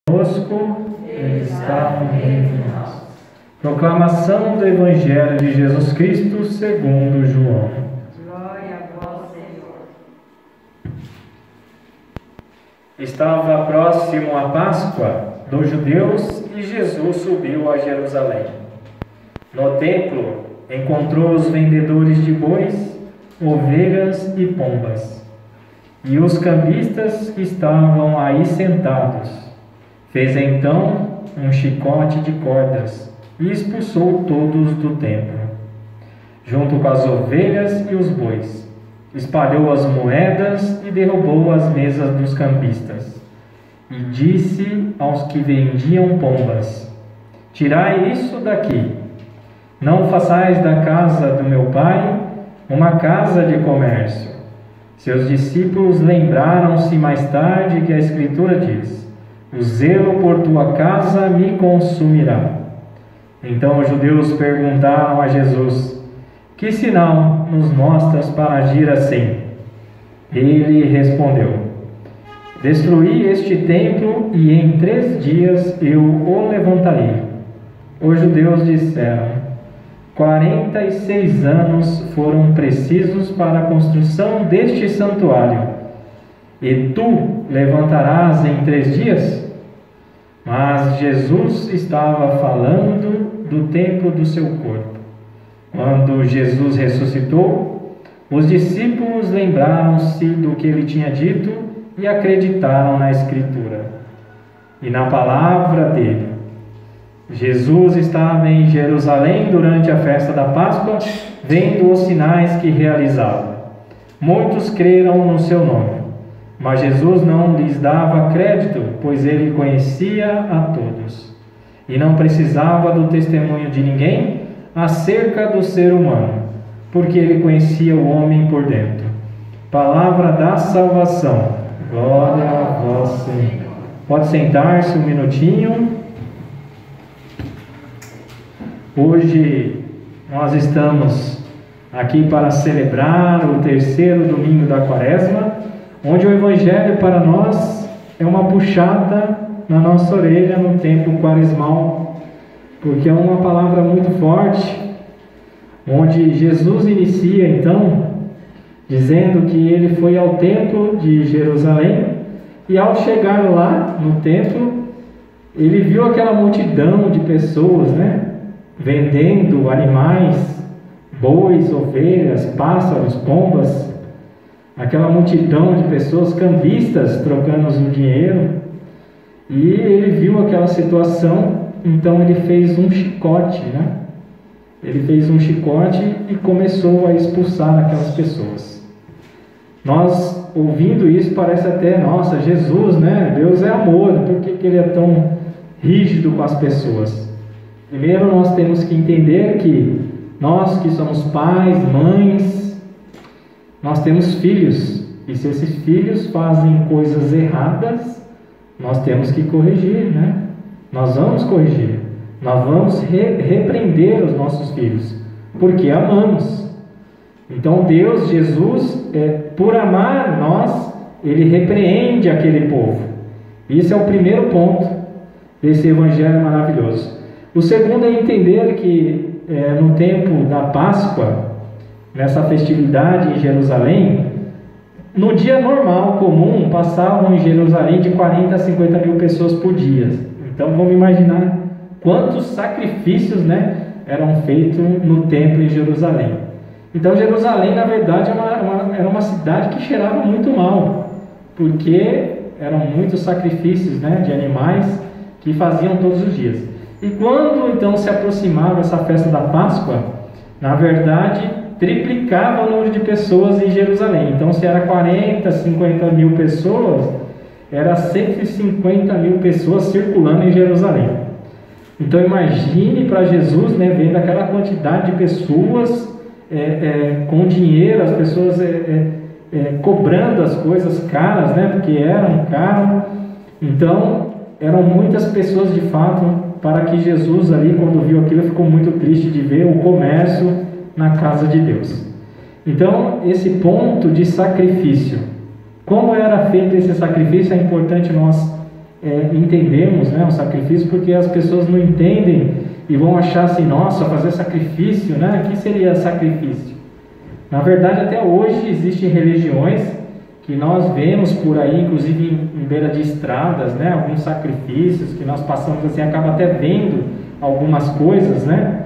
Conosco, Ele está no meio de nós. Proclamação do Evangelho de Jesus Cristo segundo João. Glória a vós, Senhor. Estava próximo a Páscoa dos judeus e Jesus subiu a Jerusalém. No templo, encontrou os vendedores de bois, ovelhas e pombas, e os cambistas que estavam aí sentados. Fez então um chicote de cordas e expulsou todos do templo, junto com as ovelhas e os bois. Espalhou as moedas e derrubou as mesas dos cambistas. E disse aos que vendiam pombas: Tirai isso daqui. Não façais da casa do meu pai uma casa de comércio. Seus discípulos lembraram-se mais tarde que a Escritura diz: O zelo por tua casa me consumirá. Então os judeus perguntaram a Jesus: Que sinal nos mostras para agir assim? Ele respondeu: Destruí este templo e em 3 dias eu o levantarei. Os judeus disseram: 46 anos foram precisos para a construção deste santuário, e tu levantarás em 3 dias? Mas Jesus estava falando do templo do seu corpo. Quando Jesus ressuscitou, os discípulos lembraram-se do que ele tinha dito e acreditaram na Escritura e na palavra dele. Jesus estava em Jerusalém durante a festa da Páscoa, vendo os sinais que realizava. Muitos creram no seu nome, mas Jesus não lhes dava crédito, pois ele conhecia a todos e não precisava do testemunho de ninguém acerca do ser humano, porque ele conhecia o homem por dentro. Palavra da salvação. Glória a vós, Senhor. Pode sentar-se um minutinho. Hoje nós estamos aqui para celebrar o 3º domingo da Quaresma, onde o Evangelho para nós é uma puxada na nossa orelha no tempo quaresmal, porque é uma palavra muito forte, onde Jesus inicia então dizendo que ele foi ao templo de Jerusalém e ao chegar lá no templo, ele viu aquela multidão de pessoas, vendendo animais, bois, ovelhas, pássaros, pombas, aquela multidão de pessoas, cambistas trocando o dinheiro, e ele viu aquela situação, então ele fez um chicote, Ele fez um chicote e começou a expulsar aquelas pessoas. Nós, ouvindo isso, parece até, nossa, Jesus, Deus é amor, por que ele é tão rígido com as pessoas? Primeiro nós temos que entender que nós que somos pais, mães, nós temos filhos, e se esses filhos fazem coisas erradas, nós temos que corrigir, Nós vamos corrigir, nós vamos repreender os nossos filhos, porque amamos. Então Deus, Jesus, por amar nós, Ele repreende aquele povo. Esse é o primeiro ponto desse Evangelho maravilhoso. O segundo é entender que no tempo da Páscoa, nessa festividade em Jerusalém, no dia normal, comum, passavam em Jerusalém de 40 a 50 mil pessoas por dia. Então vamos imaginar quantos sacrifícios eram feitos no templo em Jerusalém. Então Jerusalém, na verdade, era uma cidade que cheirava muito mal, porque eram muitos sacrifícios de animais que faziam todos os dias. E quando então se aproximava essa festa da Páscoa, na verdade triplicava o número de pessoas em Jerusalém. Então se era 40, 50 mil pessoas, era 150 mil pessoas circulando em Jerusalém. Então imagine para Jesus, vendo aquela quantidade de pessoas com dinheiro, as pessoas cobrando as coisas caras, porque eram caras. Então eram muitas pessoas de fato, para que Jesus ali, quando viu aquilo, ficou muito triste de ver o comércio na casa de Deus. Então, esse ponto de sacrifício, como era feito esse sacrifício, é importante nós entendemos, né, o sacrifício, porque as pessoas não entendem e vão achar assim, nossa, fazer sacrifício, né? O que seria sacrifício? Na verdade, até hoje existem religiões que nós vemos por aí, inclusive em beira de estradas, né? Alguns sacrifícios que nós passamos assim, acaba até vendo algumas coisas, né?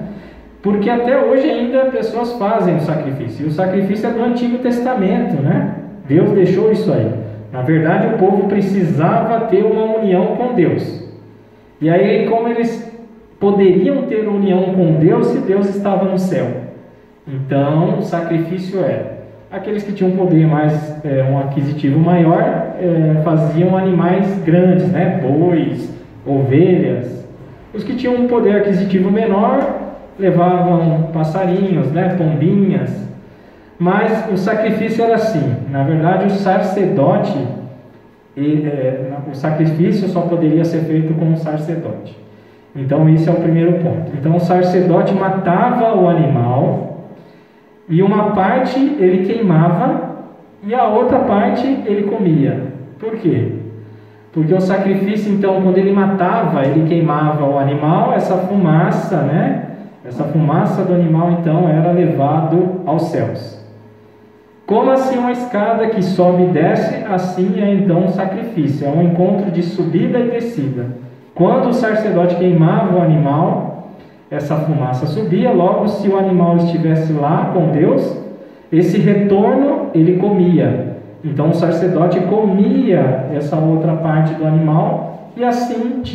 Porque até hoje ainda pessoas fazem o sacrifício. E o sacrifício é do Antigo Testamento, né? Deus deixou isso aí. Na verdade, o povo precisava ter uma união com Deus. E aí, como eles poderiam ter união com Deus se Deus estava no céu? Então, o sacrifício aqueles que tinham um poder mais, um aquisitivo maior, faziam animais grandes, né? Bois, ovelhas. Os que tinham um poder aquisitivo menor, levavam passarinhos, né? Pombinhas. Mas o sacrifício era assim. Na verdade, o sacerdote, o sacrifício só poderia ser feito com um sacerdote. Então, esse é o primeiro ponto. Então, o sacerdote matava o animal, e uma parte ele queimava e a outra parte ele comia. Por quê? Porque o sacrifício, então, quando ele matava, ele queimava o animal, essa fumaça, né? Essa fumaça do animal, então, era levado aos céus. Como assim uma escada que sobe e desce, assim é então o sacrifício. É um encontro de subida e descida. Quando o sacerdote queimava o animal, essa fumaça subia. Logo, se o animal estivesse lá com Deus, esse retorno ele comia. Então o sacerdote comia essa outra parte do animal e assim tinha